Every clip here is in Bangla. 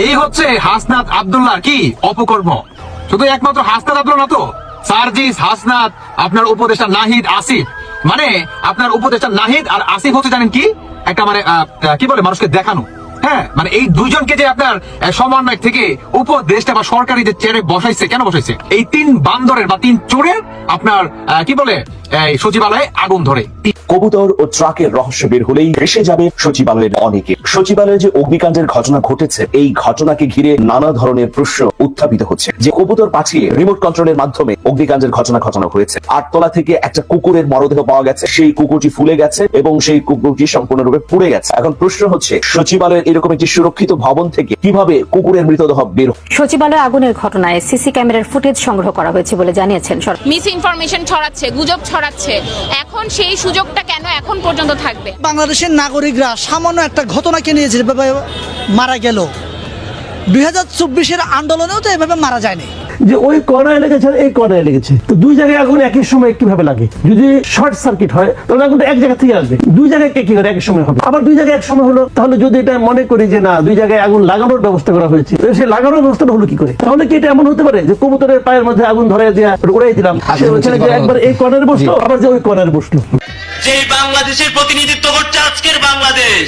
এই হচ্ছে হাসনাত আব্দুল্লাহ কি অপকর্ম। শুধু একমাত্র হাসনাত আব্দুল্লাহ না তো, সার্জিস, হাসনাত, আপনার উপদেষ্টা নাহিদ, আসিফ, মানে আপনার উপদেষ্টা নাহিদ আর আসিফ হচ্ছে জানেন কি একটা মানে কি বলে মানুষকে দেখানো। হ্যাঁ, মানে এই দুইজনকে যে আপনার সমন্বয় থেকে উপদেষ্টা বা সরকারি যে চেয়ারে বসাইছে, কেন বসাইছে? এই তিন বান্দরের বা তিন চোরের আপনার কি বলে সচিবালয়ে আগুন ধরে। কবুতর ও ট্রাকের রহস্য বের হলেই ভেসে যাবে সচিবালয়ের অনেকে। সচিবালয়ে যে অগ্নিকাণ্ডের ঘটনা ঘটেছে, এই ঘটনাকে ঘিরে নানা ধরনের প্রশ্ন উত্থাপিত হচ্ছে। যে কবুতর পাঠিয়ে রিমোট কন্ট্রোলের মাধ্যমে অগ্নিকাণ্ডের ঘটনা ঘটানো হয়েছে। 8 তলা থেকে একটা কুকুরের মরদেহ পাওয়া গেছে, সেই কুকুরটি ফুলে গেছে এবং সেই কুকুরটি সম্পূর্ণরূপে পুড়ে গেছে। এখন প্রশ্ন হচ্ছে সচিবালয়ের এরকম একটি সুরক্ষিত ভবন থেকে কিভাবে কুকুরের মৃতদেহ বের? সচিবালয় আগুনের ঘটনায় সিসি ক্যামেরার ফুটেজ সংগ্রহ করা হয়েছে বলে জানিয়েছেন সরকার। মিস ইনফরমেশন ছড়াচ্ছে, গুজব ছড়াচ্ছে, এখন সেই সুযোগটা কেন এখন পর্যন্ত থাকবে? বাংলাদেশের নাগরিকরা সামান্য একটা ঘটনাকে নিয়ে যেভাবে মারা গেল, 2024-এর আন্দোলনেও তো এভাবে মারা যায়নি। যে ওই কর্নারে লেগেছে এই কর্নারে লেগেছে, তো দুই জায়গায় আগুন একই সময় কিভাবে লাগে? যদি শর্ট সার্কিট হয় তাহলে আগুনটা এক জায়গা থেকে আসবে, দুই জায়গায় কি করে একই সময় হবে? আবার দুই জায়গায় এক সময় হলো, তাহলে যদি এটা মনে করি যে না দুই জায়গায় আগুন লাগানোর ব্যবস্থা করা হয়েছে, সেই লাগানোর ব্যবস্থাটা হলো কি করে? তাহলে কি এটা এমন হতে পারে যে কবুতরের পায়ের মধ্যে আগুন ধরে দিয়ে উড়াই দিলাম, একবার এই কর্নারে বসলো আবার যে ওই কর্নারে বসলো? যে বাংলাদেশের প্রতিনিধিত্ব করছে আজকের বাংলাদেশ,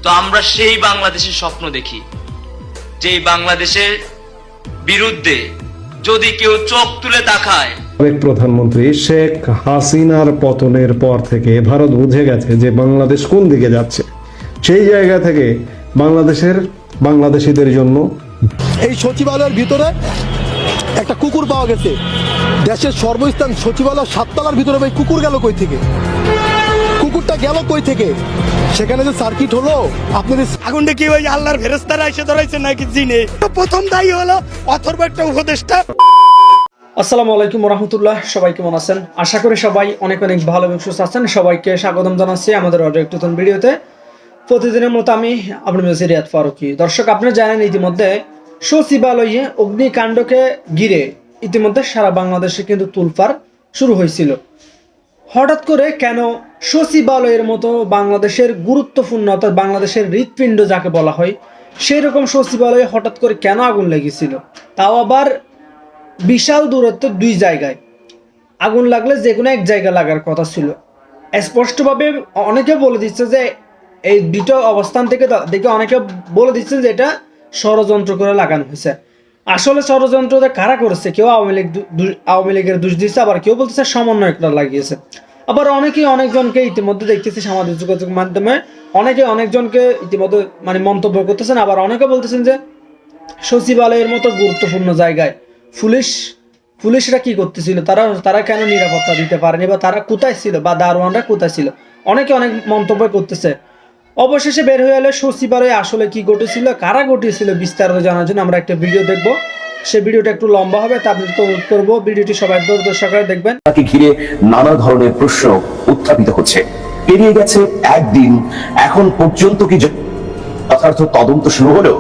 তো আমরা সেই বাংলাদেশের স্বপ্ন দেখি, যেই বাংলাদেশের বিরুদ্ধে যদি কেউ চোখ তুলে তাকায়। সাবেক প্রধানমন্ত্রী শেখ হাসিনার পতনের পর থেকে ভারত বুঝে গেছে যে বাংলাদেশ কোন দিকে যাচ্ছে। সেই জায়গা থেকে বাংলাদেশিদের জন্য এই সচিবালয়ের ভিতরে একটা কুকুর পাওয়া গেছে। দেশের সর্বস্থান সচিবালয় 7 তলার ভিতরে ভাই কুকুর গেল কই থেকে? কুকুরটা গেল কই থেকে? সেখানে যে সার্কিট হলো, আপনাদের আগুনটা কি ওই আল্লাহর ফেরেশতারা এসে ধরাইছে নাকি জিনে? প্রথম দায়ী হলো অথর্ব একটা উপদেষ্টা। আসসালামু আলাইকুম রাহমাতুল্লাহ, সবাই কেমন আছেন? আশা করি সবাই অনেক অনেক ভালো এবং সুস্থ আছেন। সবাইকে স্বাগতম জানাচ্ছি আমাদের আরো একটি নতুন ভিডিওতে। প্রতিদিনের মতো আমি আপনার মেসি রিয়াদ ফারুকি। দর্শক, আপনারা জানেন ইতিমধ্যে সচিবালয়ে অগ্নিকাণ্ডকে ঘিরে ইতিমধ্যে সারা বাংলাদেশে কিন্তু তোলপাড় শুরু হয়েছিল। হঠাৎ করে কেন সচিবালয়ের মতো বাংলাদেশের গুরুত্বপূর্ণ অর্থাৎ বাংলাদেশের হৃৎপিণ্ড যাকে বলা হয় সেই রকম সচিবালয়ে হঠাৎ করে কেন আগুন লেগেছিল? তাও আবার বিশাল দূরত্ব, দুই জায়গায় আগুন লাগলে যে কোনো এক জায়গায় লাগার কথা ছিল। স্পষ্টভাবে অনেকে বলে দিচ্ছে যে এই দুটো অবস্থান থেকে দেখে অনেকে বলে দিচ্ছেন যে এটা ষড়যন্ত্র করে লাগানো হয়েছে। আসলে ষড়যন্ত্রটা কারা করেছে? কেউ আওয়ামী লীগের দোষ দিচ্ছে, আবার কেউ বলতেছে সমন্বয়করা লাগিয়েছে। আবার অনেকজনকে ইতিমধ্যে দেখতেছি সামাজিক যোগাযোগ মাধ্যমে অনেকজনকে ইতিমধ্যে মানে মন্তব্য করতেছেন। আবার অনেকে বলতেছেন যে সচিবালয়ের মতো গুরুত্বপূর্ণ জায়গায় পুলিশরা কি করতেছিল, তারা কেন নিরাপত্তা দিতে পারেনি, বা তারা কোথায় ছিল, বা দারোয়ানরা কোথায় ছিল? অনেকে অনেক মন্তব্য করতেছে। অবশেষে বের হয়ে এলে সচিবালয়ে আসলে কি ঘটেছিল, কারা ঘটিয়েছিল, বিস্তারিত জানার জন্য আমরা একটা ভিডিও দেখব। সেই ভিডিওটা একটু লম্বা হবে, তা আপনাদেরকে অনুরোধ করবো ভিডিওটি সবাই দর্শকরা দেখবেন। তাকে ঘিরে নানা ধরনের প্রশ্ন উত্থাপিত হচ্ছে। পেরিয়ে গেছে একদিন, এখন পর্যন্ত কি যথার্থ তদন্ত শুরু হলো?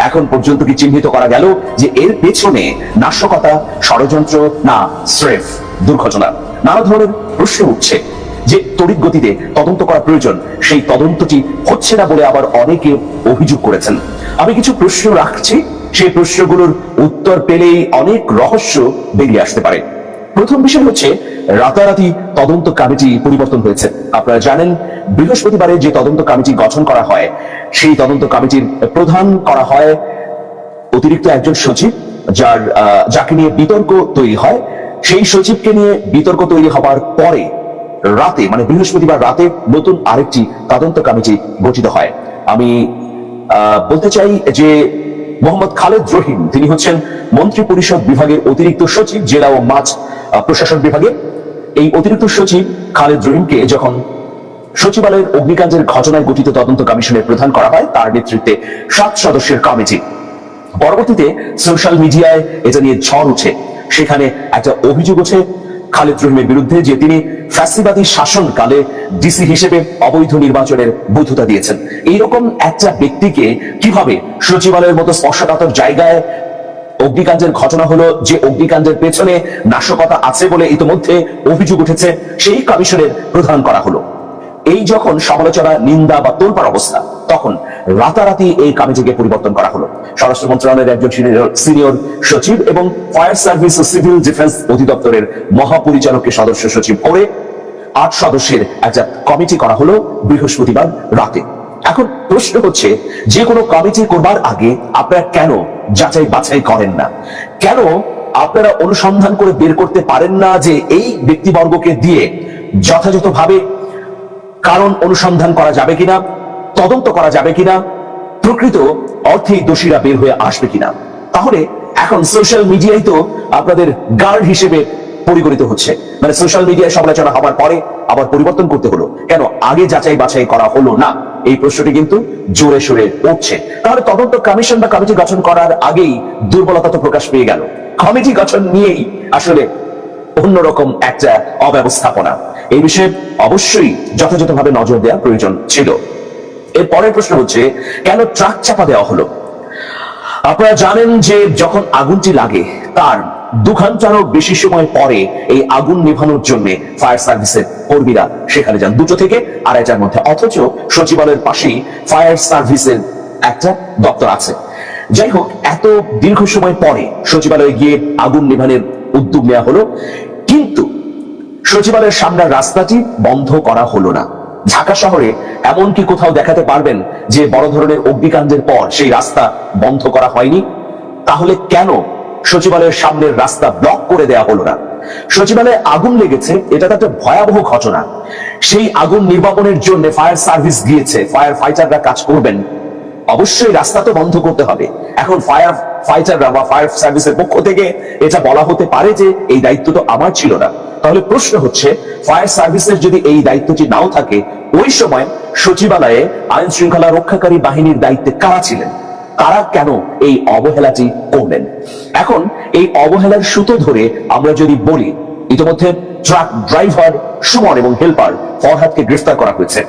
এখন পর্যন্ত কি চিহ্নিত করা গেল যে এর পেছনে নাশকতা, ষড়যন্ত্র না স্রেফ দুর্ঘটনা? নানা ধরনের প্রশ্ন উঠছে। যে তড়িৎ গতিতে তদন্ত করা প্রয়োজন, সেই তদন্তটি হচ্ছে না বলে আবার অনেকে অভিযোগ করেছেন। আমি কিছু প্রশ্ন রাখছি, সেই প্রশ্নগুলোর উত্তর পেলেই অনেক রহস্য বেরিয়ে আসতে পারে। প্রথম বিষয় হচ্ছে রাতারাতি তদন্ত কমিটি পরিবর্তন হয়েছে। আপনারা জানেন বৃহস্পতিবারে যে তদন্ত কমিটি গঠন করা হয়, সেই তদন্ত কমিটির প্রধান করা হয় অতিরিক্ত একজন সচিব, যাকে নিয়ে বিতর্ক তৈরি হয়। সেই সচিবকে নিয়ে বিতর্ক তৈরি হবার পরে রাতে, মানে বৃহস্পতিবার রাতে নতুন আরেকটি তদন্ত কমিটি গঠিত হয়। আমি বলতে চাই যে মোহাম্মদ খালেদ রহিম, তিনি হচ্ছেন মন্ত্রী পরিষদ বিভাগের অতিরিক্ত সচিব, জেলা ও মাছ প্রশাসন বিভাগে। এই অতিরিক্ত সচিব খালেদ রহিমকে যখন সচিবালয়ের অগ্নিকাণ্ডের ঘটনায় গঠিত তদন্ত কমিশনের প্রধান করা হয়, তার নেতৃত্বে 7 সদস্যের কমিটি। পরবর্তীতে সোশ্যাল মিডিয়ায় এটা নিয়ে ঝড় উঠে। সেখানে একটা অভিযোগ ওঠে খালেদ রহিমের বিরুদ্ধে যে তিনি ফ্যাসিবাদী শাসনকালে ডিসি হিসেবে অবৈধ নির্বাচনের বৈধতা দিয়েছেন। এইরকম একটা ব্যক্তিকে কিভাবে সচিবালয়ের মতো স্পর্শকাতর জায়গায় অগ্নিকাণ্ডের ঘটনা হলো, যে অগ্নিকাণ্ডের পেছনে নাশকতা আছে বলে ইতিমধ্যে অভিযোগ উঠেছে, সেই কমিশনের প্রধান করা হলো? এই যখন সমালোচনা, নিন্দা বা তোলপাড় অবস্থা, তখন রাতারাতি এই কমিটিকে পরিবর্তন করা হলো। স্বরাষ্ট্র মন্ত্রণালয়ের একজন সিনিয়র সচিব এবং ফায়ার সার্ভিস ও সিভিল ডিফেন্স অধিদপ্তরের মহাপরিচালককে সদস্য সচিব করে 8 সদস্যের একটা কমিটি করা হলো বৃহস্পতিবার রাতে। এখন প্রশ্ন হচ্ছে, যে কোনো কমিটি করবার আগে আপনারা কেন যাচাই বাছাই করেন না? কেন আপনারা অনুসন্ধান করে বের করতে পারেন না যে এই ব্যক্তিবর্গকে দিয়ে যথাযথভাবে কারণ অনুসন্ধান করা যাবে কিনা, তদন্ত করা যাবে কিনা, প্রকৃত অর্থেই দোষীরা বের হয়ে আসবে কিনা? তাহলে এখন সোশ্যাল মিডিয়ায় তো আপনাদের গার্ড হিসেবে পরিগণিত হচ্ছে, মানে সোশ্যাল মিডিয়ায় সমালোচনা হওয়ার পরে আবার পরিবর্তন করতে হলো কেন? আগে যাচাই বাছাই করা হলো না? এই প্রশ্নটি কিন্তু জোরে সোরে উঠছে। তাহলে তদন্ত কমিশন বা কমিটি গঠন করার আগেই দুর্বলতা তো প্রকাশ পেয়ে গেল। কমিটি গঠন নিয়েই আসলে অন্যরকম একটা অব্যবস্থাপনা। এই বিষয়ে অবশ্যই যথাযথভাবে নজর দেওয়া প্রয়োজন ছিল। এর পরের প্রশ্ন হচ্ছে, কেন ট্রাক চাপা দেওয়া হলো? আপনারা জানেন যে যখন আগুনটি লাগে তার 2 ঘন্টারও বেশি সময় পরে এই আগুন নেভানোর জন্য ফায়ার সার্ভিসের কর্মীরা সেখানে যান, 2 থেকে 2.5টার মধ্যে। অথচ সচিবালয়ের পাশেই ফায়ার সার্ভিসের একটা দপ্তর আছে। যাই হোক, এত দীর্ঘ সময় পরে সচিবালয়ে গিয়ে আগুন নেভানোর উদ্যোগ নেওয়া হলো, কিন্তু সচিবালয়ের সামনের রাস্তাটি বন্ধ করা হলো না। ঢাকা শহরে এমন কি কোথাও দেখাতে পারবেন যে বড় ধরনের অগ্নিকাণ্ডের পর সেই রাস্তা বন্ধ করা হয়নি? তাহলে কেন সচিবালয়ের সামনের রাস্তা ব্লক করে দেওয়া হলো না? সচিবালয়ে আগুন লেগেছে, এটা তো একটা ভয়াবহ ঘটনা। সেই আগুন নির্বাপনের জন্য ফায়ার সার্ভিস গিয়েছে, ফায়ার ফাইটাররা কাজ করবেন, অবশ্যই রাস্তা তো বন্ধ করতে হবে। এখন ফায়ার ফাইটাররা বা ফায়ার সার্ভিসের পক্ষ থেকে এটা বলা হতে পারে যে এই দায়িত্ব তো আমার ছিল না। তাহলে প্রশ্ন হচ্ছে, ফায়ার সার্ভিসের যদি এই দায়িত্বটি নাও থাকে, ওই সময় সচিবালয়ে আইন শৃঙ্খলা রক্ষাকারী বাহিনীর দায়িত্বে কারা ছিলেন? তারা কেন এই অবহেলাটি করলেন? এখন এই অবহেলার সুতো ধরে আমরা যদি বলি, ইতিমধ্যে ট্রাক ড্রাইভার সুমন এবং হেল্পার ফরহাদকে গ্রেফতার করা হয়েছে।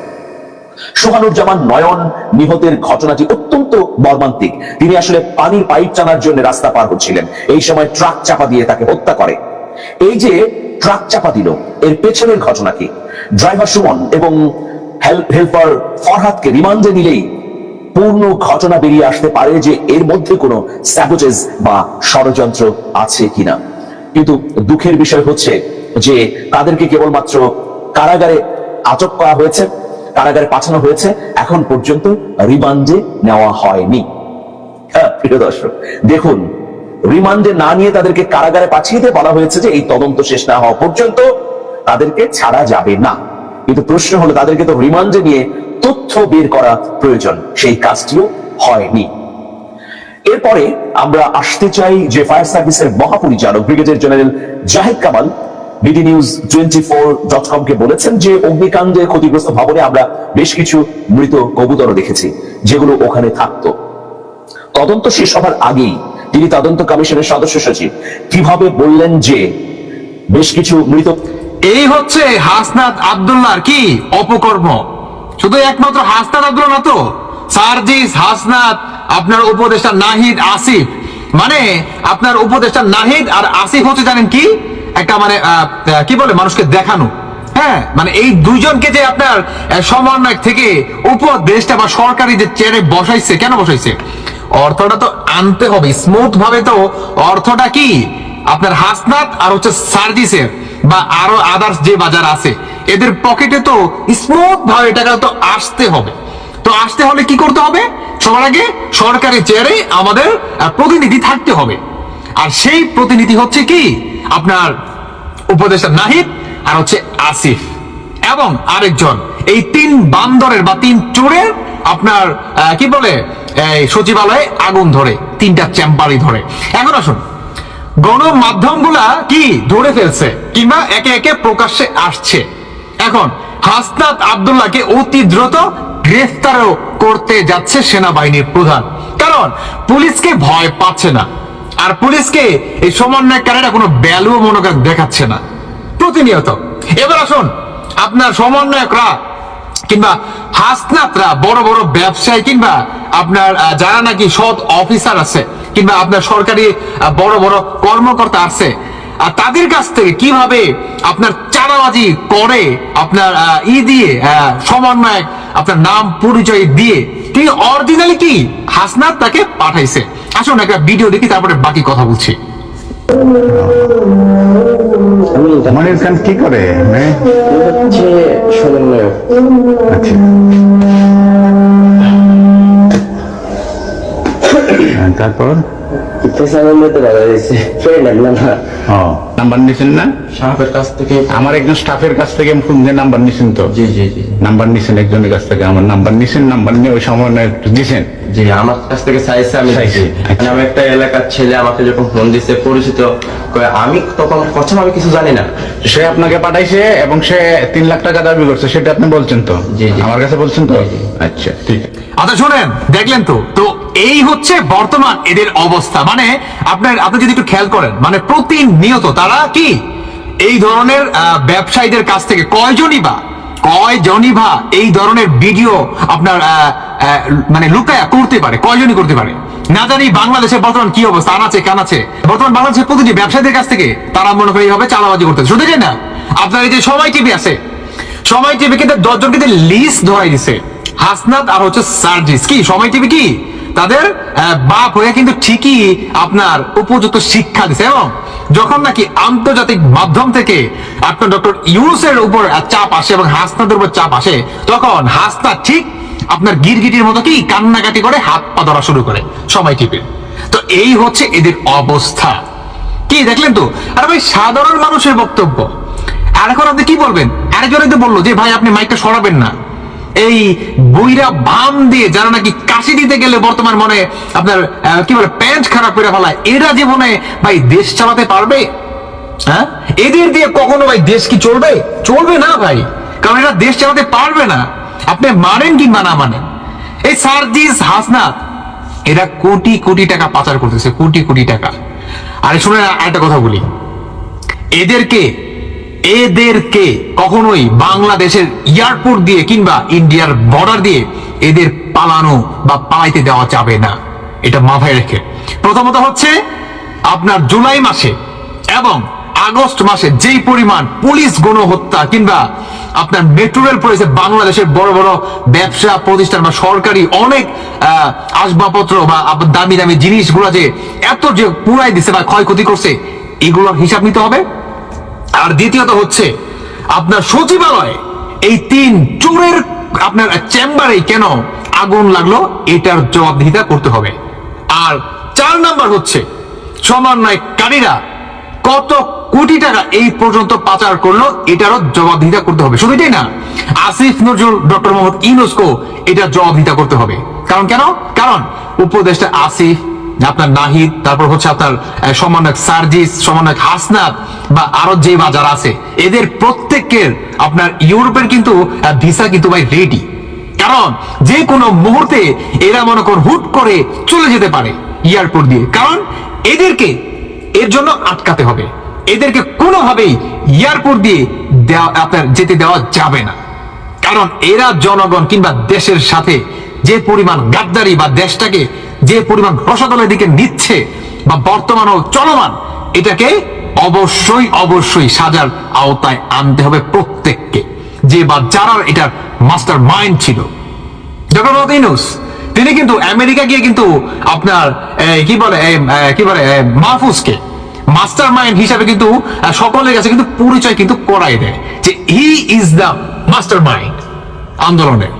সোহানুজ্জামান নয়ন নিহতের ঘটনাটি অত্যন্ত মর্মান্তিক। তিনি আসলে পানির পাইপ টানার জন্য রাস্তা পার হচ্ছিলেন, এই সময় ট্রাক চাপা দিয়ে তাকে হত্যা করে। এই যে ট্রাক চাপা দিল, এর পেছনের ঘটনা কি? ড্রাইভার সুমন এবং হেল্পার ফরহাদকে রিমান্ডে নিলেই পূর্ণ ঘটনা বেরিয়ে আসতে পারে যে এর মধ্যে কোনো স্যাবোটেজ বা ষড়যন্ত্র আছে কিনা। কিন্তু দুঃখের বিষয় হচ্ছে যে তাদেরকে কেবলমাত্র কারাগারে আটক করা হয়েছে, কারাগারে পাঠানো হয়েছে, এখন পর্যন্ত রিমান্ডে নেওয়া হয়নি। প্রিয় দর্শক, দেখুন, রিমান্ডে না নিয়ে তাদেরকে কারাগারে পাঠিয়ে দিয়ে বলা হয়েছে যে এই তদন্ত শেষ না হওয়া পর্যন্ত তাদেরকে ছাড়া যাবে না। কিন্তু প্রশ্ন হলো, তাদেরকে তো রিমান্ডে নিয়ে তথ্য বের করা প্রয়োজন, সেই কাজটিও হয়নি। এরপরে আমরা আসতে চাই যে ফায়ার সার্ভিসের মহাপরিচালক brigadier general Zahid Kamal BD news 24.com কে বলেছেন যে অগ্নিকাণ্ডে ক্ষতিগ্রস্ত ভবনে আমরা বেশ কিছু মৃত কবুতরও দেখেছি, যেগুলো ওখানে থাকতো। তদন্ত শেষ হবার আগেই তিনি তদন্ত কমিশনের সদস্য সচিব কিভাবে বললেন যে বেশ কিছু মৃত? এই হচ্ছে হাসনাত আব্দুল্লাহর কি অপকর্ম। শুধু একমাত্র হাসনাত আব্দুল্লাহ না তো, সার্জিস, হাসনাত, আপনার উপদেষ্টা নাহিদ, আসিফ, মানে আপনার উপদেষ্টা নাহিদ আর আসিফ হচ্ছে জানেন কি একটা মানে কি বলে মানুষকে দেখানো। হ্যাঁ, মানে এই দুইজনকে যে আপনার সমন্বয় থেকে উপদেষ্টা বা সরকারি যে চেয়ারে বসাইছে, কেন বসাইছে? অর্থটা তো আনতে হবে স্মুথ ভাবে। তো অর্থটা কি আপনার হাসনাত আর হচ্ছে সার্জিসের বা আরো আদার্স যে বাজার আছে এদের পকেটে তো স্মুথ ভাবে টাকা তো আসতে হবে। তো আসতে হলে কি করতে হবে? সবার আগে সরকারি চেয়ারে আমাদের প্রতিনিধি থাকতে হবে, আর সেই প্রতিনিধি হচ্ছে কি আপনার উপদেষ্টা নাহিদ আর হচ্ছে আসিফ এবং আরেকজন। এই 3 বান্দরের বা 3 চোরের আপনার কি বলে সচিবালয়ে আগুন ধরে, 3টা চেম্বারই ধরে। এখন আসুন, গণমাধ্যমগুলা কি ধরে ফেলছে কিংবা একে একে প্রকাশ্যে আসছে। এখন হাসনাত আব্দুল্লাহকে অতি দ্রুত গ্রেফতারও করতে যাচ্ছে সেনাবাহিনীর প্রধান, কারণ পুলিশকে ভয় পাচ্ছে না, আর পুলিশকে এই সমন্বয়কারীরা কোনো ভ্যালু মনে করে দেখাচ্ছে না প্রতিনিয়ত। এবার আসুন, আপনার সমন্বয়করা কিংবা হাসনাতরা বড় বড় ব্যবসায়ী কিংবা আপনার যারা নাকি সৎ অফিসার আছে কিংবা আপনার সরকারি বড় বড় কর্মকর্তা আছে, আর তাদের কাছ থেকে কিভাবে আপনার চাঁদাবাজি করে আপনার দিয়ে সমন্বয়ক আপনার নাম পরিচয় দিয়ে তিনি অরিজিনালি কি হাসনাত তাকে পাঠাইছে। আসুন একটা ভিডিও দেখি, তারপরে বাকি কথা বলছি। মনির খান কি করে? আচ্ছা, তারপর নাম্বার নিছেন না স্টাফের কাছ থেকে? আমার একজন স্টাফের কাছ থেকে নাম্বার নিছেন তো? জি জি জি, নাম্বার নিছেন একজনের কাছ থেকে, আমার নাম্বার নিছেন, নাম্বার নিয়ে ওই সময় একটু দিছেন? জি, আমার কাছ থেকে চাইছে, আমি দিয়েছি। আমি একটা এলাকার ছেলে আমাকে যখন ফোন দিছে পরিচিত, আমি তখন প্রথম আমি কিছু জানি না, সে আপনাকে পাঠাইছে এবং সে 3 লাখ টাকা দাবি করছে, সেটা আপনি বলছেন তো? জি জি, আমার কাছে বলছেন তো? আচ্ছা ঠিক আছে। আচ্ছা শোনেন, দেখলেন তো? তো এই হচ্ছে বর্তমান এদের অবস্থা। মানে আপনি যদি একটু খেয়াল করেন, মানে প্রতিনিয়ত তারা কি এই ধরনের ব্যবসায়ীদের কাছ থেকে কয়জনই বা এই ধরনের ভিডিও আপনার মানে লুকায়া করতে পারে? কয়জনই করতে পারে? না জানি বাংলাদেশের বর্তমান কি অবস্থা, আনাচে কানাচে বর্তমান বাংলাদেশের প্রতিটি ব্যবসায়ীদের কাছ থেকে তারা মনে করে এইভাবে চালাবাজি করতে। শুধু তাই না, আপনার এই যে সময় টিভি আছে, সময় টিভি কিন্তু 10 জন কিন্তু লিস্ট ধরাই দিছে, হাসনাত আর হচ্ছে সার্জিস। কি সময় টিভি কি তাদের বাপ হয়ে কিন্তু ঠিকই আপনার উপযুক্ত শিক্ষা দিছে, এবং যখন নাকি আন্তর্জাতিক মাধ্যম থেকে আপনার ডক্টর ইউনূসের উপর চাপ আসে এবং হাসনাতের উপর চাপ আসে, তখন হাসনাত ঠিক আপনার গিরগিটির মতো কি কান্নাকাটি করে হাত পা ধরা শুরু করে সময় টিপে। তো এই হচ্ছে এদের অবস্থা। কি দেখলেন তো? আর ভাই সাধারণ মানুষের বক্তব্য। আর এখন আপনি কি বলবেন? আরেকজনে তো বললো যে ভাই আপনি মাইকটা সরাবেন না, এই বইরা বাম দিয়ে যারা নাকি কাশি দিতে গেলে বর্তমান মনে আপনার কি বলে প্যান্ট খারাপ করে ফেলায়, এরা জীবনে ভাই দেশ চালাতে পারবে? হ্যাঁ, এদের দিয়ে কখনো ভাই দেশ কি চলবে? চলবে না ভাই, কারণ এরা দেশ চালাতে পারবে না, আপনি মানেন কিংবা না মানেন। এই সার্জিস হাসনাত এরা কোটি কোটি টাকা পাচার করতেছে, কোটি কোটি টাকা। আরে শুনে একটা কথা বলি, এদেরকে কখনোই বাংলাদেশের এয়ারপোর্ট দিয়ে কিংবা ইন্ডিয়ার বর্ডার দিয়ে এদের পালানো বা পালাইতে দেওয়া যাবে না, এটা মাথায় রেখে। প্রথমত হচ্ছে আপনার জুলাই মাসে এবং আগস্ট মাসে যেই পরিমাণ পুলিশ গণহত্যা কিংবা আপনার মেট্রো রেল পড়েছে, বাংলাদেশের বড় বড় ব্যবসা প্রতিষ্ঠান বা সরকারি অনেক আসবাবপত্র বা দামি দামি জিনিসগুলো যে এত যে পুরাই দিছে বা ক্ষয়ক্ষতি করছে, এগুলোর হিসাব নিতে হবে। আর দ্বিতীয়ত হচ্ছে আপনার সচিবালয়ে এই 3 চোরের আপনার চেম্বারে কেন আগুন লাগলো, এটার জবাবদিহিতা করতে হবে। আর 4 নাম্বার হচ্ছে সমন্বয়কারীরা কত কোটি টাকা এই পর্যন্ত পাচার করলো, এটারও জবাবদিহিতা করতে হবে। শুধু এটাই না, আসিফ নজরুল, ডক্টর মোহাম্মদ ইউনূসকেও এটা জবাবদিহিতা করতে হবে। কারণ উপদেষ্টা আসিফ, আপনার নাহিদ, তারপর হচ্ছে আপনার সমন্বয়ক সার্জিস, সমন্বয়ক হাসনাত বা আরো যে বাজার আছে, এদের প্রত্যেকের আপনার ইউরোপের কিন্তু ভিসা কিন্তু ভাই রেডি। কারণ যে কোনো মুহূর্তে এরা মনে কর হুট করে চলে যেতে পারে এয়ারপোর্ট দিয়ে, কারণ এদেরকে এর জন্য আটকাতে হবে, এদেরকে কোনোভাবেই এয়ারপোর্ট দিয়ে আপনার যেতে দেওয়া যাবে না। কারণ এরা জনগণ কিংবা দেশের সাথে যে পরিমাণ গাদ্দারি বা দেশটাকে যে পরিমাণ রসাতলের দিকে নিচ্ছে বা বর্তমানও চলমান, এটাকে অবশ্যই সাজার আওতায় আনতে হবে প্রত্যেককে, যে বা যারা এটার মাস্টার মাইন্ড ছিল। ডক্টর মোহাম্মদ ইউনূস তিনি কিন্তু আমেরিকা গিয়ে কিন্তু আপনার কি বলে মাহফুজকে মাস্টার মাইন্ড হিসাবে কিন্তু সকলের কাছে কিন্তু পরিচয় কিন্তু করাই দেয় যে he is the master mind আন্দোলনের,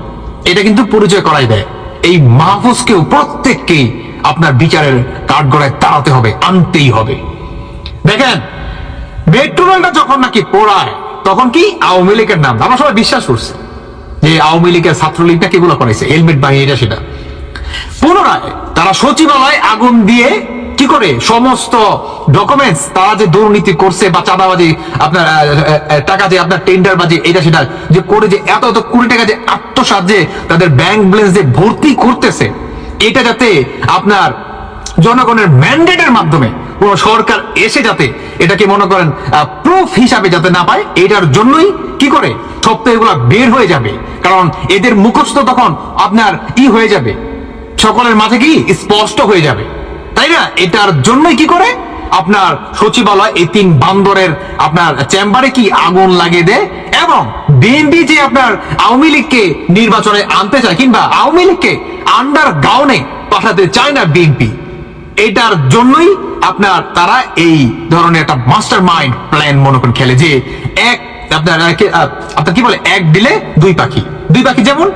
এটা কিন্তু পরিচয় করাই দেয়। এই মাহফুজকেও প্রত্যেককেই আপনার বিচারের কাঠগড়ায় দাঁড়াতে হবে, আনতেই হবে। দেখেন মেট্রো রেলটা যখন নাকি পোড়ায়, তখন কি আওয়ামী লীগের নাম আমরা সবাই বিশ্বাস করছি যে আওয়ামী লীগের ছাত্রলীগ নাকি এগুলো করেছে, হেলমেট বাহিনী এটা সেটা। পুনরায় তারা সচিবালয় আগুন দিয়ে কি করে সমস্ত ডকুমেন্টস, তারা যে দুর্নীতি করছে বা চাঁদাবাজি আপনার টাকা যে আপনার টেন্ডারবাজি এটা সেটা যে করে যে এত কোটি টাকা যে আত্মসাৎ যে তাদের ব্যাংক ব্যালেন্স যে ভর্তি করতেছে, এটা যাতে আপনার জনগণের ম্যান্ডেটের মাধ্যমে কোন সরকার এসে যাতে এটাকে মনে করেন প্রুফ হিসাবে যাতে না পায়, এটার জন্যই কি করে সপ্তাহে এগুলো বের হয়ে যাবে। কারণ এদের মুখস্থ তখন আপনার হয়ে যাবে, সকলের মাঝে কি স্পষ্ট হয়ে যাবে, তাই না? এটার জন্যই কি করে আপনার সচিবালয় এই 3 বান্দরের আপনার চেম্বারে কি আগুন লাগিয়ে দেয়, এবং বিএনপি যে আপনার আওয়ামী লীগকে নির্বাচনে আনতে চায় কিংবা আওয়ামী লীগকে আন্ডারগ্রাউন্ডে পাঠাতে চায় না বিএনপি, এটার জন্যই আপনার তারা এই ধরনের একটা মাস্টার মাইন্ড প্ল্যান মনে করেন খেলে, যে আপনার কি বলে এক দিলে দুই পাখি। যেমন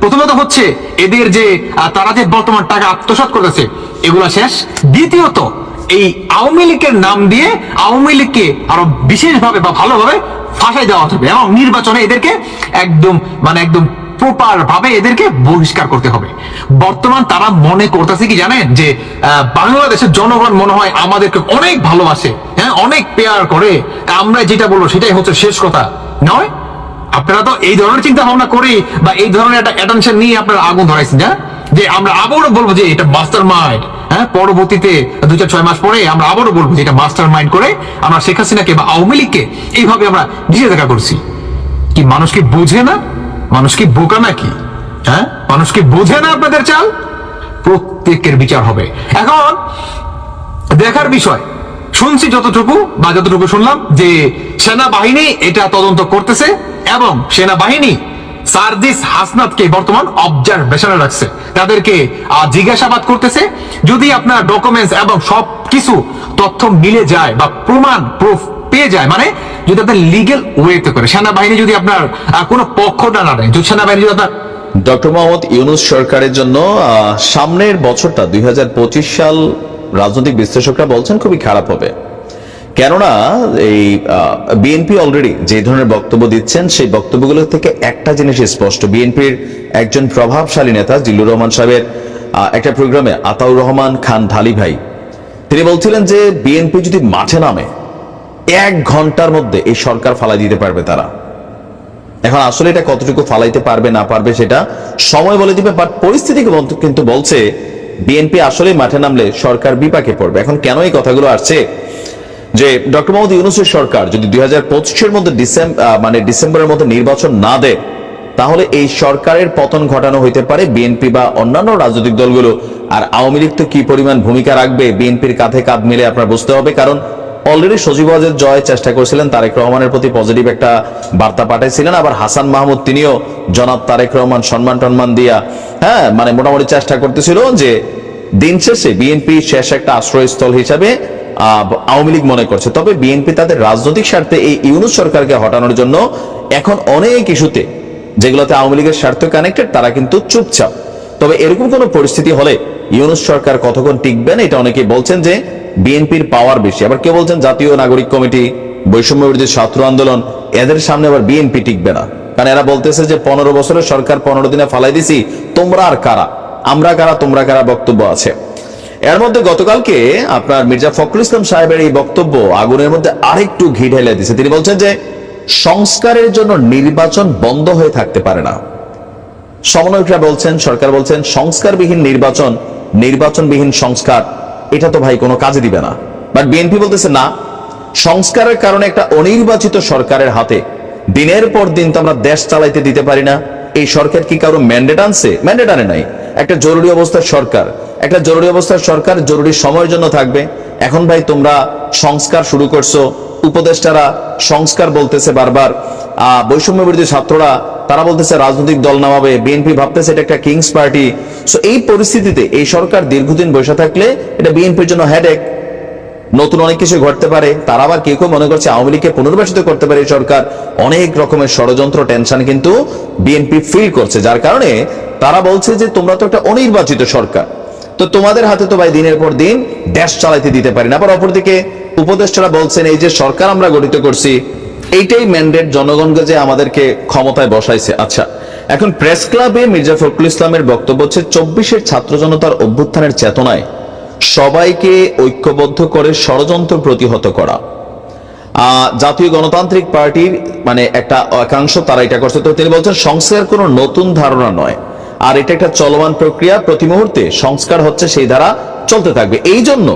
প্রথমত হচ্ছে এদের যে তারা যে বর্তমান টাকা আত্মসাৎ করতেছে এগুলা শেষ, দ্বিতীয়ত এই আওয়ামী লীগের নাম দিয়ে আওয়ামী লীগকে আরো বিশেষভাবে বা ভালোভাবে ফাঁসাই দেওয়া হবে, এবং নির্বাচনে এদেরকে একদম প্রপার ভাবে এদেরকে বহিষ্কার করতে হবে। বর্তমান তারা মনে করতেছে কি জানেন, যে বাংলাদেশের জনগণ মনে হয় আমাদেরকে অনেক ভালোবাসে, হ্যাঁ অনেক পেয়ার করে, আমরা যেটা বলবো সেটাই হচ্ছে শেষ কথা নয়। আপনারা তো এই ধরনের চিন্তা ভাবনা করে বা এই ধরনের একটা অ্যাটেনশন নিয়ে আপনারা আগুন ধরাইছেন, যে আমরা আবারও বলবো যে এটা মাস্টার মাইন্ড, হ্যাঁ পরবর্তীতে 2-6 মাস পরে আমরা আবারও বলবো যে এটা মাস্টার মাইন্ড করে আমরা শেখ হাসিনাকে বা আওয়ামী লীগকে এইভাবে আমরা নিষেধাজ্ঞা করছি। কি মানুষ কি বোঝে না? মানুষ কি বোকা নাকি? হ্যাঁ মানুষ কি বোঝে না আপনাদের চাল? প্রত্যেকের বিচার হবে। এখন দেখার বিষয়, শুনছি যতটুকু শুনলাম যে সেনাবাহিনী এটা তদন্ত করতেছে এবং সেনাবাহিনী সার্জিস হাসনাতকে বর্তমান অবজারভেশনে রাখছে, তাদেরকে জিজ্ঞাসাবাদ করতেছে। যদি আপনার ডকুমেন্টস এবং সবকিছু তথ্য মিলে যায় বা প্রুফ পেয়ে যায়, মানে যদি আপনার লিগেল ওয়েতে করে, সেনাবাহিনী যদি আপনার কোনো পক্ষটা না নেয়, যদি সেনাবাহিনী যদি আপনার ডক্টর মোহাম্মদ ইউনূস সরকারের জন্য সামনের বছরটা 2025 সাল রাজনৈতিক বিশ্লেষকরা বলছেন খুবই খারাপ হবে। কেননা এই বিএনপি অলরেডি যে ধরনের বক্তব্য দিচ্ছেন সেই বক্তব্যগুলো থেকে একটা জিনিস স্পষ্ট, বিএনপির একজন প্রভাবশালী নেতা জিল্লুর রহমান সাহেবের একটা প্রোগ্রামে আতাউর রহমান খান ঢালি ভাই তিনি বলছিলেন যে বিএনপি যদি মাঠে নামে 1 ঘন্টার মধ্যে এই সরকার ফালাই দিতে পারবে তারা। এখন আসলে এটা কতটুকু ফালাইতে পারবে না পারবে সেটা সময় বলে দিবে, বাট পরিস্থিতি কিন্তু বলছে বিএনপি আসলে মাঠে নামলে সরকার বিপাকে পড়বে। এখন কেন এই কথাগুলো আসছে, যে ডক্টর মোহাম্মদ ইউনূসের সরকার যদি 2025-এর মধ্যে ডিসেম্বরের মধ্যে নির্বাচন না দেয়, তাহলে এই সরকারের পতন ঘটানো হইতে পারে বিএনপি বা অন্যান্য রাজনৈতিক দলগুলো। আর আওয়ামী লীগ তো কি পরিমাণ ভূমিকা রাখবে বিএনপির কাঁধে কাঁধ মিলে আপনার বুঝতে হবে। কারণ অলরেডি সচিবালয়ের জয় চেষ্টা করেছিলেন, তারেক রহমানের প্রতি পজিটিভ একটা বার্তা পাঠাইছিলেন, আবার হাসান মাহমুদ তিনিও জনাব তারেক রহমান সম্মান দিয়া মোটামুটি চেষ্টা করতেছিল যে দিন শেষে বিএনপি শেষ একটা আশ্রয়স্থল হিসাবে আওয়ামী লীগ মনে করছে। তবে বিএনপি তাদের রাজনৈতিক স্বার্থে এই ইউনূস সরকারকে হটানোর জন্য এখন অনেক ইস্যুতে যেগুলোতে আওয়ামী লীগের স্বার্থ কানেক্টেড তারা কিন্তু চুপচাপ। তবে এরকম কোন পরিস্থিতি হলে ইউনূস সরকার কতক্ষণ টিকবেন এটা অনেকেই বলছেন যে বিএনপির পাওয়ার বেশি, আবার কেউ বলছেন জাতীয় নাগরিক কমিটি, বৈষম্য বিরোধী ছাত্র আন্দোলন, এদের সামনে আবার বিএনপি টিকবে না। কারণ এরা বলতেছে যে 15 বছরের সরকার 15 দিনে ফালাই দিছি, তোমরা আর কারা, আমরা কারা, তোমরা কারা বক্তব্য আছে। এর মধ্যে গতকালকে আপনার মির্জা ফখরুল ইসলাম সাহেবের এই বক্তব্য আগুনের মধ্যে আরেকটু ঘি ঢেলে দিয়েছে। তিনি বলছেন যে সংস্কারের জন্য নির্বাচন বন্ধ হয়ে থাকতে পারে না। সমন্বয়করা বলছেন, সরকার বলছেন সংস্কারবিহীন নির্বাচনবিহীন সংস্কার এটা তো ভাই কোনো কাজে দিবে না। বাট বিএনপি বলতেছে না, সংস্কারের কারণে একটা অনির্বাচিত সরকারের হাতে দিনের পর দিন তো আমরা দেশ চালাইতে দিতে পারি না। এই সরকার কি কারো ম্যান্ডেট আনছে? ম্যান্ডেট আনে নাই। একটা জরুরি অবস্থার সরকার জরুরি সময়ের জন্য থাকবে। এখন ভাই তোমরা সংস্কার শুরু করছো, উপদেষ্টারা সংস্কার বলতেছে বারবার, বৈষম্য বিরোধী ছাত্ররা তারা বলতেছে রাজনৈতিক দল নামাবে, বিএনপি ভাবতেছে এটা একটা কিংস পার্টি। সো এই পরিস্থিতিতে এই সরকার দীর্ঘদিন বসে থাকলে এটা বিএনপির জন্য হেডেক। নতুন অনেক কিছু ঘটতে পারে। তারা আবার কেউ মনে করছে আওয়ামী লীগকে পুনর্বাসিত করতে পারে এই সরকার। অনেক রকমের ষড়যন্ত্র টেনশন কিন্তু বিএনপি ফিল করছে, যার কারণে তারা বলছে যে তোমরা তো একটা অনির্বাচিত সরকার, তো তোমাদের হাতে তো ভাই দিনের পর দিন দেশ চালাইতে দিতে পারি না। আবার অপরদিকে উপদেষ্টারা বলছেন এই যে সরকার আমরা গঠিত করছি এইটাই ম্যান্ডেট জনগণকে যে আমাদেরকে ক্ষমতায় বসাইছে। আচ্ছা, এখন প্রেস ক্লাবে মির্জা ফখরুল ইসলামের বক্তব্য হচ্ছে 24-এর ছাত্র জনতার অভ্যুত্থানের চেতনায় সবাইকে ঐক্যবদ্ধ করে ষড়যন্ত্র প্রতিহত করা। জাতীয় গণতান্ত্রিক পার্টির একটা একাংশ তারা এটা করছে। তো তিনি বলছেন সংস্কার কোনো নতুন ধারণা নয়, আর এটা একটা চলমান প্রক্রিয়া, প্রতি মুহূর্তে সংস্কার হচ্ছে, সেই ধারা চলতে থাকবে। এই জন্য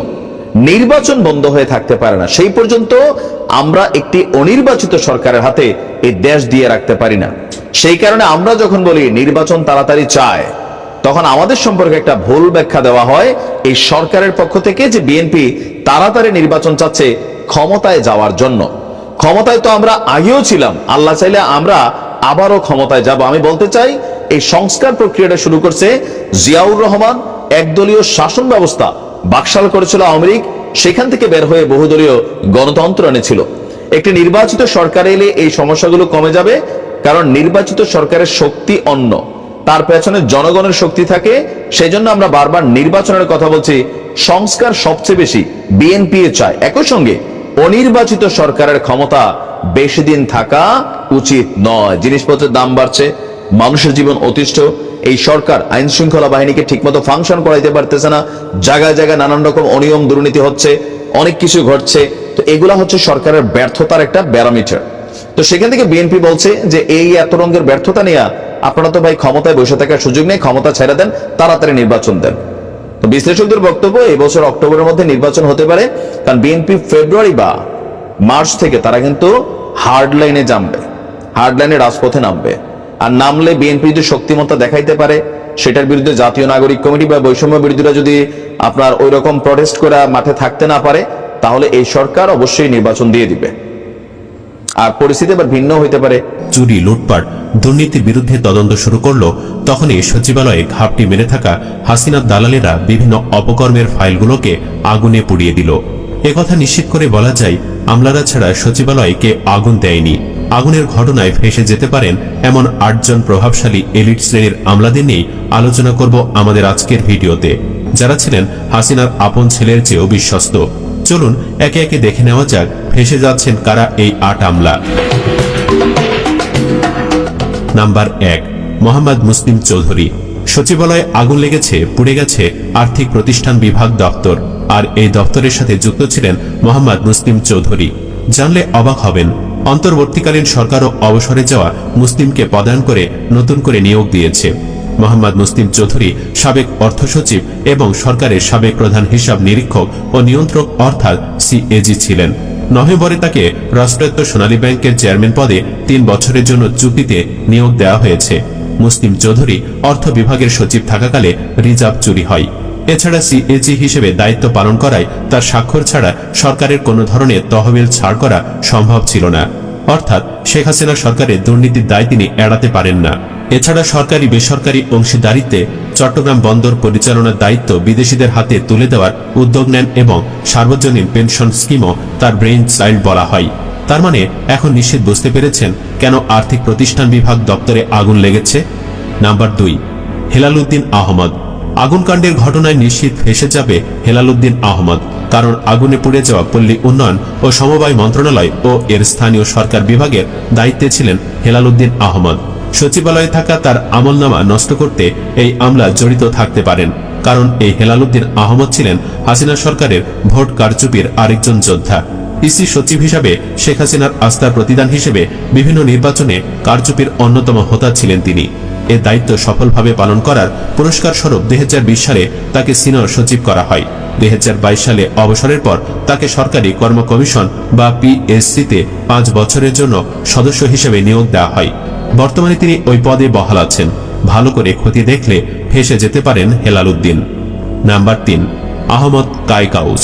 নির্বাচন বন্ধ হয়ে থাকতে পারে না, সেই পর্যন্ত আমরা একটি অনির্বাচিত সরকারের হাতে এই দেশ দিয়ে রাখতে পারি না। সেই কারণে আমরা যখন বলি নির্বাচন তাড়াতাড়ি চায়, তখন আমাদের সম্পর্কে একটা ভুল ব্যাখ্যা দেওয়া হয় এই সরকারের পক্ষ থেকে যে বিএনপি তাড়াতাড়ি নির্বাচন চাচ্ছে ক্ষমতায় যাওয়ার জন্য। ক্ষমতায় তো আমরা আগেও ছিলাম, আল্লাহ চাইলে আমরা আবারও ক্ষমতায় যাব। আমি বলতে চাই এই সংস্কার প্রক্রিয়াটা শুরু করছে জিয়াউর রহমান। একদলীয় শাসন ব্যবস্থা বাকশাল করেছিল আওয়ামী লীগ, সেখান থেকে বের হয়ে বহুদলীয় গণতন্ত্র এনেছিল। একটি নির্বাচিত সরকার এলে এই সমস্যাগুলো কমে যাবে, কারণ নির্বাচিত সরকারের শক্তি অন্য, তার পেছনে জনগণের শক্তি থাকে। সেই জন্য আমরা বারবার নির্বাচনের কথা বলছি। সংস্কার সবচেয়ে বেশি বিএনপি চায়। একই সঙ্গে অনির্বাচিত সরকারের ক্ষমতা বেশি দিন থাকা উচিত নয়। জিনিসপত্রের দাম বাড়ছে, মানুষের জীবন অতিষ্ঠ। এই সরকার আইন শৃঙ্খলা বাহিনীকে ঠিকমতো ফাংশন করাইতে পারতেছে না, জায়গায় জায়গায় নানান রকম অনিয়ম দুর্নীতি হচ্ছে, অনেক কিছু ঘটছে। তো এগুলা হচ্ছে সরকারের ব্যর্থতার একটা প্যারামিটার। তো সেখান থেকে বিএনপি বলছে যে এই এত রঙের ব্যর্থতা নিয়ে আপনারা তো ভাই ক্ষমতায় বসে থাকার সুযোগ নেই, ক্ষমতা ছেড়ে দেন, তাড়াতাড়ি নির্বাচন দেন। তো বিশ্লেষকদের বক্তব্য এই বছর অক্টোবরের মধ্যে নির্বাচন হতে পারে, কারণ বিএনপি ফেব্রুয়ারি বা মার্চ থেকে তারা কিন্তু হার্ড লাইনে নামবে, হার্ড লাইনে রাজপথে নামবে। আর নামলে বিএনপি যদি শক্তিমত্তা দেখাইতে পারে, সেটার বিরুদ্ধে জাতীয় নাগরিক কমিটি বা বৈষম্য বিরোধীরা যদি আপনার ওই রকম প্রটেস্ট করে মাঠে থাকতে না পারে, তাহলে এই সরকার অবশ্যই নির্বাচন দিয়ে দিবে। আর পরিস্থিতি আবার ভিন্ন হইতে পারে। চুরি, লুটপাট, দুর্নীতির বিরুদ্ধে তদন্ত শুরু করলো, তখনই সচিবালয়ে ঘাপটি মেরে থাকা হাসিনার দালালেরা বিভিন্ন অপকর্মের ফাইলগুলোকে আগুনে পুড়িয়ে দিল। একথা নিশ্চিত করে বলা যায়, আমলারা ছাড়া সচিবালয়কে আগুন দেয়নি। আগুনের ঘটনায় ফেঁসে যেতে পারেন এমন 8 জন প্রভাবশালী এলিট শ্রেণীর আমলাদের নিয়ে আলোচনা করব আমাদের আজকের ভিডিওতে, যারা ছিলেন হাসিনার আপন ছেলের চেয়েও বিশ্বস্ত। চলুন একে একে দেখে নেওয়া যাক ফেঁসে যাচ্ছেন কারা এই 8 আমলা। নাম্বার 1, মোহাম্মদ মুসলিম চৌধুরী। সচিবালয়ে আগুন লেগেছে, পুড়ে গেছে আর্থিক প্রতিষ্ঠান বিভাগ দপ্তর, আর এই দপ্তরের সাথে যুক্ত ছিলেন মোহাম্মদ মুসলিম চৌধুরী। জানলে অবাক হবেন, অন্তর্বর্তীকালীন সরকারও অবসরে যাওয়া মুসলিমকে পদায়ন করে নতুন করে নিয়োগ দিয়েছে। মোহাম্মদ মুসলিম চৌধুরী সাবেক অর্থ সচিব এবং সরকারের সাবেক প্রধান হিসাব নিরীক্ষক ও নিয়ন্ত্রক অর্থাৎ সিএজি ছিলেন। নভেম্বরে তাকে রাষ্ট্রায়ত্ত সোনালী ব্যাংকের চেয়ারম্যান পদে 3 বছরের জন্য চুক্তিতে নিয়োগ দেওয়া হয়েছে। মুসলিম চৌধুরী অর্থ বিভাগের সচিব থাকাকালে রিজার্ভ চুরি হয়। এছাড়া সিএজি হিসেবে দায়িত্ব পালন করায় তার স্বাক্ষর ছাড়া সরকারের কোনো ধরনের তহবিল ছাড় করা সম্ভব ছিল না। অর্থাৎ শেখ হাসিনা সরকারের দুর্নীতির দায় তিনি এড়াতে পারেন না। এছাড়া সরকারি বেসরকারি অংশীদারিত্বে চট্টগ্রাম বন্দর পরিচালনার দায়িত্ব বিদেশিদের হাতে তুলে দেওয়ার উদ্যোগ নেন এবং সার্বজনীন পেনশন স্কিমও তার ব্রেইন চাইল্ড বলা হয়। তার মানে এখন নিশ্চিত বুঝতে পেরেছেন কেন আর্থিক প্রতিষ্ঠান বিভাগ দপ্তরে আগুন লেগেছে। নাম্বার 2, হেলাল উদ্দিন আহমদ। আগুনকাণ্ডের ঘটনায় নিশ্চিত ফেঁসে যাবে হেলাল উদ্দিন আহমদ, কারণ আগুনে পুড়ে যাওয়া পল্লী উন্নয়ন ও সমবায় মন্ত্রণালয় ও এর স্থানীয় সরকার বিভাগের দায়িত্বে ছিলেন হেলাল উদ্দিন আহমদ। সচিবালয়ে থাকা তার আমলনামা নষ্ট করতে এই আমলা জড়িত থাকতে পারেন, কারণ এই হেলাল উদ্দিন আহমদ ছিলেন হাসিনা সরকারের ভোট কারচুপির আরেকজন যোদ্ধা। ইসি সচিব হিসাবে শেখ হাসিনার আস্থার প্রতিদান হিসেবে বিভিন্ন নির্বাচনে কারচুপির অন্যতম হোতা ছিলেন তিনি। এ দায়িত্ব সফলভাবে পালন করার পুরস্কার স্বরূপ 2020 সালে তাকে সিনিয়র সচিব করা হয়। 2022 সালে অবসরের পর তাকে সরকারি কর্ম কমিশন বা পিএসসিতে 5 বছরের জন্য সদস্য হিসেবে নিয়োগ দেওয়া হয়। বর্তমানে তিনি ওই পদে বহাল আছেন। ভালো করে খতিয়ে দেখলে ফেঁসে যেতে পারেন হেলাল উদ্দিন। নাম্বার 3, আহমদ কায়কাউস।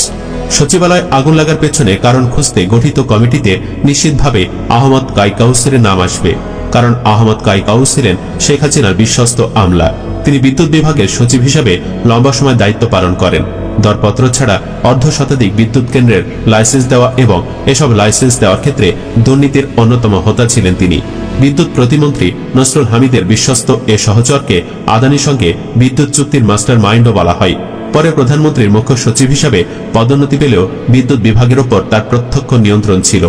সচিবালয়ে আগুন লাগার পেছনে কারণ খুঁজতে গঠিত কমিটিতে নিশ্চিতভাবে আহমদ কায়কাউসের নাম আসবে, কারণ আহমদ কায়কাউস ছিলেন শেখ হাসিনার বিশ্বস্ত আমলা। তিনি বিদ্যুৎ বিভাগের সচিব হিসেবে লম্বা সময় দায়িত্ব পালন করেন। দরপত্র ছাড়া অর্ধশতাধিক বিদ্যুৎ কেন্দ্রের লাইসেন্স দেওয়া এবং এসব লাইসেন্স দেওয়ার ক্ষেত্রে দুর্নীতির অন্যতম হোতা ছিলেন তিনি। বিদ্যুৎ প্রতিমন্ত্রী নসরুল হামিদের বিশ্বস্ত এ সহচরকে আদানির সঙ্গে বিদ্যুৎ চুক্তির মাস্টার মাইন্ডও বলা হয়। পরে প্রধানমন্ত্রীর মুখ্য সচিব হিসাবে পদোন্নতি পেলেও বিদ্যুৎ বিভাগের উপর তার প্রত্যক্ষ নিয়ন্ত্রণ ছিল।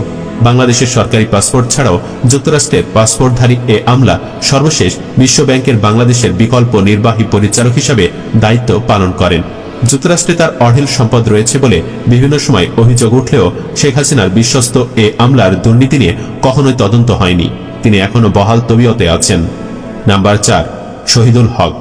বাংলাদেশের সরকারি পাসপোর্ট ছাড়াও যুক্তরাষ্ট্রের পাসপোর্টধারী এ আমলা সর্বশেষ বিশ্ব ব্যাংকের বাংলাদেশের বিকল্প নির্বাহী পরিচালক হিসাবে দায়িত্ব পালন করেন। যুক্তরাষ্ট্রে তার অঢেল সম্পদ রয়েছে বলে বিভিন্ন সময় অভিযোগ উঠলেও শেখ হাসিনার বিশ্বস্ত এ আমলার দুর্নীতি নিয়ে কখনোই তদন্ত হয়নি। তিনি এখনো বহাল তবিয়তে আছেন। নাম্বার 4, শহীদুল হক।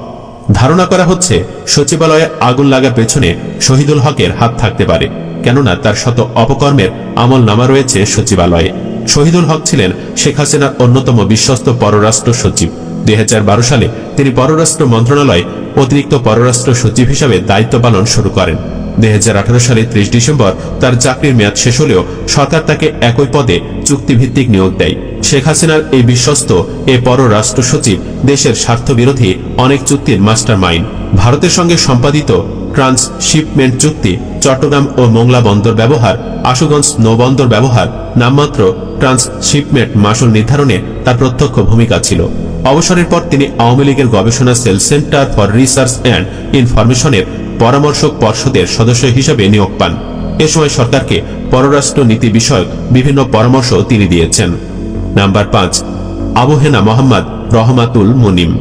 ধারণা করা হচ্ছে সচিবালয়ে আগুন লাগার পেছনে শহীদুল হকের হাত থাকতে পারে, কেননা তার শত অপকর্মের আমলনামা রয়েছে সচিবালয়ে। শহীদুল হক ছিলেন শেখ হাসিনার অন্যতম বিশ্বস্ত পররাষ্ট্র সচিব। 2012 সালে তিনি পররাষ্ট্র মন্ত্রণালয়ে অতিরিক্ত পররাষ্ট্র সচিব হিসাবে দায়িত্ব পালন শুরু করেন। 2018 সালে 30 ডিসেম্বর তার চাকরির মেয়াদ শেষ হলেও সরকার তাকে একই পদে চুক্তিভিত্তিক নিয়োগ দেয়। শেখ হাসিনার এই বিশ্বস্ত এ পররাষ্ট্র সচিব দেশের স্বার্থবিরোধী অনেক চুক্তির মাস্টারমাইন্ড। ভারতের সঙ্গে সম্পাদিত ট্রান্সশিপমেন্ট চুক্তি, চট্টগ্রাম ও মোংলা বন্দর ব্যবহার, আশুগঞ্জ নৌবন্দর ব্যবহার, নামমাত্র ট্রান্সশিপমেন্ট মাসুল নির্ধারণে তার প্রত্যক্ষ ভূমিকা ছিল। অবসরের পর তিনি আওয়ামী লীগের গবেষণা cell centre for research and ইনফরমেশনের পরামর্শক পর্ষদের সদস্য হিসেবে নিয়োগ পান। এ সময় সরকারকে পররাষ্ট্র নীতি বিষয়ক বিভিন্ন পরামর্শ তিনি দিয়েছেন। নাম্বার 5, আবু হেনা মোহাম্মদ রহমাতুল মুনিম।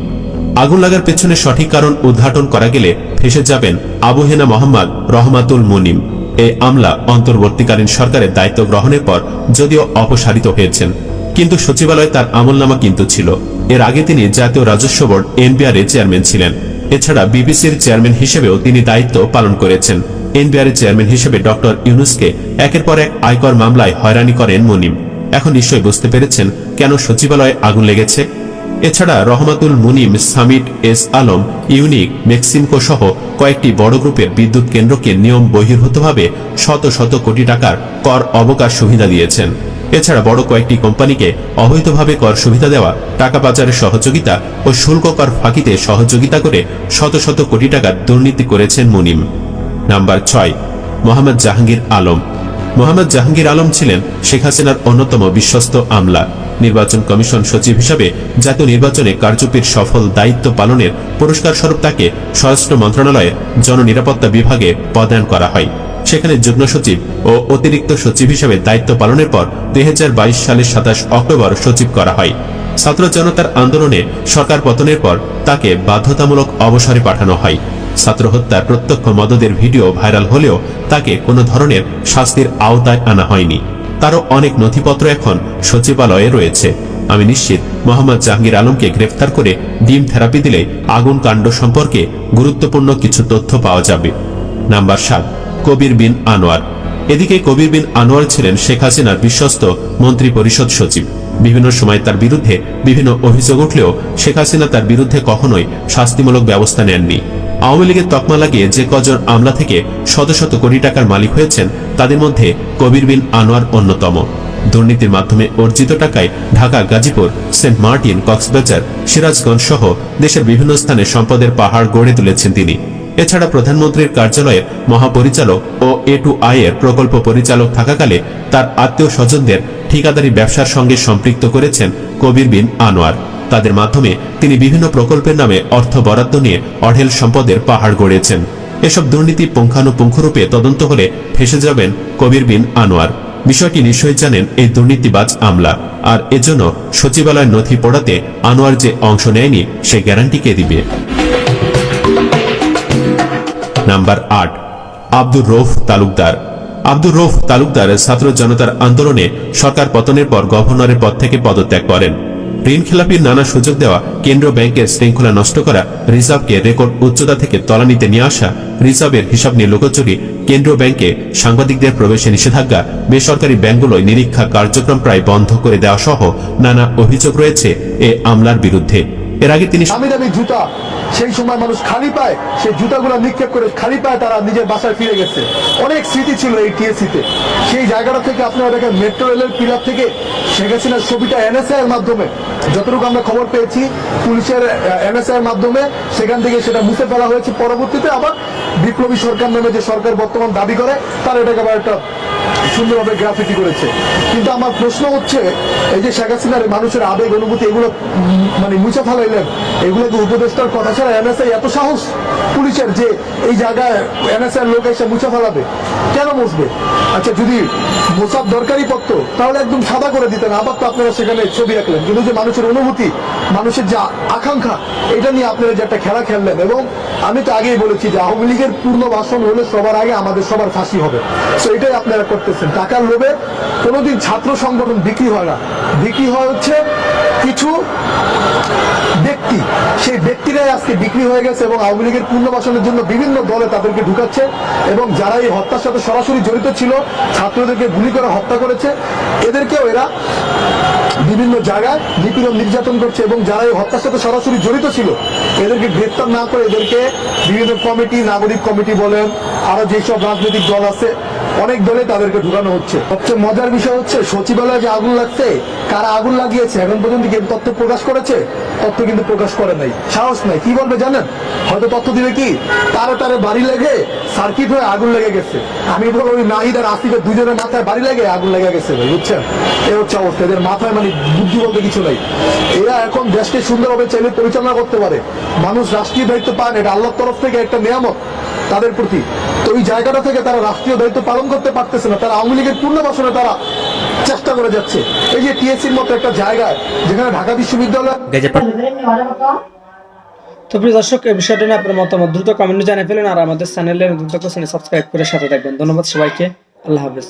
আগুন লাগার পেছনে সঠিক কারণ উদ্ঘাটন করা গেলে ফেঁসে যাবেন আবু হেনা মোহাম্মদ রহমাতুল মুনিম। এই আমলা অন্তর্বর্তীকালীন সরকারের দায়িত্ব গ্রহণের পর যদিও অপসারিত হয়েছেন, কিন্তু সচিবালয়ে তার আমলনামা কিন্তু ছিল। এর আগে তিনি জাতীয় রাজস্ব বোর্ড এনবিআর এর চেয়ারম্যান ছিলেন। এছাড়া বিবিসির চেয়ারম্যান হিসেবেও তিনি দায়িত্ব পালন করেছেন। এনবিআর এর চেয়ারম্যান হিসেবে ডক্টর ইউনুসকে একের পর এক আয়কর মামলায় হয়রানি করেন মুনিম। এখন নিশ্চয়ই বুঝতে পেরেছেন কেন সচিবালয়ে আগুন লেগেছে। এছাড়া Rahmatul Munim Summit, S Alam, Unique, Beximco সহ কয়েকটি বড় গ্রুপের বিদ্যুৎ কেন্দ্রকে নিয়ম বহির্ভূতভাবে শত শত কোটি টাকার কর অবকাশ সুবিধা দিয়েছেন। এছাড়া বড় কয়েকটি কোম্পানিকে অবৈধভাবে কর সুবিধা দেওয়া, টাকা পাচারের সহযোগিতা ও শুল্ক কর ফাঁকিতে সহযোগিতা করে শত শত কোটি টাকার দুর্নীতি করেছেন মুনিম। নাম্বার 6, মোহাম্মদ জাহাঙ্গীর আলম। মোহাম্মদ জাহাঙ্গীর আলম ছিলেন শেখ হাসিনার অন্যতম বিশ্বস্ত আমলা। নির্বাচন কমিশন সচিব হিসাবে জাতীয় নির্বাচনে কারচুপির সফল দায়িত্ব পালনের পুরস্কার স্বরূপ তাকে স্বরাষ্ট্র মন্ত্রণালয়ে জননিরাপত্তা বিভাগে পদায়ন করা হয়। সেখানে যুগ্ম সচিব ও অতিরিক্ত সচিব হিসেবে দায়িত্ব পালনের পর 2022 সালের 27 অক্টোবর সচিব করা হয়। ছাত্র জনতার আন্দোলনে সরকার পতনের পর তাকে বাধ্যতামূলক অবসরে পাঠানো হয়। ছাত্র হত্যার প্রত্যক্ষ মদদের ভিডিও ভাইরাল হলেও তাকে কোনো ধরনের শাস্তির আওতায় আনা হয়নি। তারও অনেক নথিপত্র এখন সচিবালয়ে রয়েছে। আমি নিশ্চিত মোহাম্মদ জাহাঙ্গীর আলমকে গ্রেফতার করে ডিম থেরাপি দিলে আগুন কাণ্ড সম্পর্কে গুরুত্বপূর্ণ কিছু তথ্য পাওয়া যাবে। নাম্বার 7, কবির বিন আনোয়ার। এদিকে কবির বিন আনোয়ার ছিলেন শেখ হাসিনার বিশ্বস্ত মন্ত্রী পরিষদ সচিব। বিভিন্ন সময় তার বিরুদ্ধে বিভিন্ন অভিযোগ উঠলেও শেখ হাসিনা তার বিরুদ্ধে কখনোই শাস্তিমূলক ব্যবস্থা নেননি। আওয়ামী লীগের তকমা লাগিয়ে যে কজন আমলা থেকে শত শত কোটি টাকার মালিক হয়েছেন তাদের মধ্যে কবির বিন আনোয়ার অন্যতম। দুর্নীতির মাধ্যমে অর্জিত টাকায় ঢাকা, গাজীপুর, সেন্ট মার্টিন, কক্সবাজার, সিরাজগঞ্জ সহ দেশের বিভিন্ন স্থানে সম্পদের পাহাড় গড়ে তুলেছেন তিনি। এছাড়া প্রধানমন্ত্রীর কার্যালয়ের মহাপরিচালক ও A2I এর প্রকল্প পরিচালক থাকাকালে তার আত্মীয় স্বজনদের ঠিকাদারি ব্যবসার সঙ্গে সম্পৃক্ত করেছেন কবির বিন আনোয়ার। তাদের মাধ্যমে তিনি বিভিন্ন প্রকল্পের নামে অর্থ বরাদ্দ নিয়ে অঢেল সম্পদের পাহাড় গড়েছেন। এসব দুর্নীতি পুঙ্খানুপুঙ্খরূপে তদন্ত হলে ফেঁসে যাবেন কবির বিন আনোয়ার। বিষয়টি নিশ্চয়ই জানেন এই দুর্নীতিবাজ আমলা, আর এজন্য সচিবালয়ের নথি পড়াতে আনোয়ার যে অংশ নেয়নি সে গ্যারান্টি কে দিবে। নাম্বার 8, আব্দুর রউফ তালুকদার। আব্দুর রউফ তালুকদার ছাত্র জনতার আন্দোলনে সরকার পতনের পর গভর্নরের পদ থেকে পদত্যাগ করেন। ঋণ খেলাপির নানা সুযোগ দেওয়া, কেন্দ্রীয় ব্যাংকের শৃঙ্খলা নষ্ট করা, রিজার্ভকে রেকর্ড উচ্চতা থেকে তলানিতে নিয়ে আসা, রিজার্ভের হিসাব নিয়ে লুকোচুরি, কেন্দ্রীয় ব্যাংকে সাংবাদিকদের প্রবেশে নিষেধাজ্ঞা, বেসরকারি ব্যাংকগুলোয় নিরীক্ষা কার্যক্রম প্রায় বন্ধ করে দেওয়া সহ নানা অভিযোগ রয়েছে এ আমলার বিরুদ্ধে। এর আগে তিনি দামি দামি জুতা সেই সময় মানুষ খালি পায়, সেই জুতাগুলো নিক্ষেপ করে খালি পায় তারা নিজের বাসায় ফিরে গেছে। অনেক স্মৃতি ছিল এই টিএসসিতে। সেই জায়গাটা থেকে আপনারা দেখেন মেট্রো রেলের পিলার থেকে শেখ হাসিনার ছবিটা NSA এর মাধ্যমে, যতটুকু আমরা খবর পেয়েছি পুলিশের NSA এর মাধ্যমে সেখান থেকে সেটা মুছে ফেলা হয়েছে। পরবর্তীতে আবার বিপ্লবী সরকার নামে যে সরকার বর্তমান দাবি করে তারা এটাকে আবার একটা সুন্দরভাবে গ্রাফিটি করেছে। কিন্তু আমার প্রশ্ন হচ্ছে এই যে শেখ হাসিনার মানুষের আবেগ অনুভূতি এগুলো মানে মুছে ফেলাইলেন, এগুলোকে উপদেষ্টার কথা ছাড়া NSA এত সাহস পুলিশের যে এই জায়গায় NSA এর লোক এসে মুছে ফেলাবে? কেন মুছবে? আচ্ছা যদি মোসাব দরকারি পড়তো তাহলে একদম সাদা করে দিতেন, আবার তো আপনারা সেখানে ছবি আঁকলেন। কিন্তু যে মানুষের অনুভূতি, মানুষের যে আকাঙ্ক্ষা, এটা নিয়ে আপনারা যে একটা খেলা খেললেন। এবং আমি তো আগেই বলেছি যে আওয়ামী লীগের পূর্ণ ভাষণ হলে সবার আগে আমাদের সবার ফাঁসি হবে। তো এটাই আপনারা করতেছেন। টাকার লোভে কোনোদিন ছাত্র সংগঠন বিক্রি হয় না, বিক্রি হয় হচ্ছে কিছু ব্যক্তি, সেই ব্যক্তিরাই আজকে বিক্রি হয়ে গেছে এবং আওয়ামী লীগের পুনর্বাসনের জন্য বিভিন্ন দলে তাদেরকে ঢুকাচ্ছে এবং যারা এই হত্যার সাথে সরাসরি জড়িত ছিল, ছাত্রদেরকে গুলি করে হত্যা করেছে, এদেরকেও এরা বিভিন্ন জায়গায় নিপীড়ন নির্যাতন করছে এবং যারা এই হত্যার সাথে সরাসরি জড়িত ছিল এদেরকে গ্রেফতার না করে এদেরকে বিভিন্ন কমিটি, নাগরিক কমিটি বলেন, আরো যেসব রাজনৈতিক দল আছে অনেক দলে তাদেরকে ঢুকানো হচ্ছে। সবচেয়ে মজার বিষয় হচ্ছে সচিবালয়ে যে আগুন লাগছে, কারা আগুন লাগিয়েছে এখন পর্যন্ত কেউ তথ্য প্রকাশ করেছে? তথ্য কিন্তু প্রকাশ করে নাই, সাহস নাই। কি বলবে জানেন? হয়তো তথ্য দিবে কি তারে তারে বাড়ি লেগে সার্কিট হয়ে আগুন লেগে গেছে। আমি বলবো ওই নাহিদ আর আসিফের দুজনের মাথায় বাড়ি লেগে আগুন লেগে গেছে ভাই, বুঝছেন? এই হচ্ছে অবস্থা, এদের মাথায় মানে বুদ্ধি বলতে কিছু নাই। এরা এখন দেশকে সুন্দরভাবে চাইলে পরিচালনা করতে পারে। মানুষ রাষ্ট্রীয় দায়িত্ব পান, এটা আল্লাহর তরফ থেকে একটা নিয়ামত তাদের প্রতি। তো ওই জায়গাটা থেকে তারা রাষ্ট্রীয় দায়িত্ব পালন করতে পারতেছে না, তারা আওয়ামী লীগের পুনর্বাসনে তারা চেষ্টা করে যাচ্ছে। এই যে টিএসসির মতো একটা জায়গায় যেখানে ঢাকা বিশ্ববিদ্যালয়। তো প্রিয় দর্শক, এই বিষয়টা নিয়ে আপনার মতামত দ্রুত কমেন্টে জানিয়ে ফেলেন আর আমাদের চ্যানেলে নতুন সাবস্ক্রাইব করে সাথে থাকবেন। ধন্যবাদ সবাইকে, আল্লাহ হাফেজ।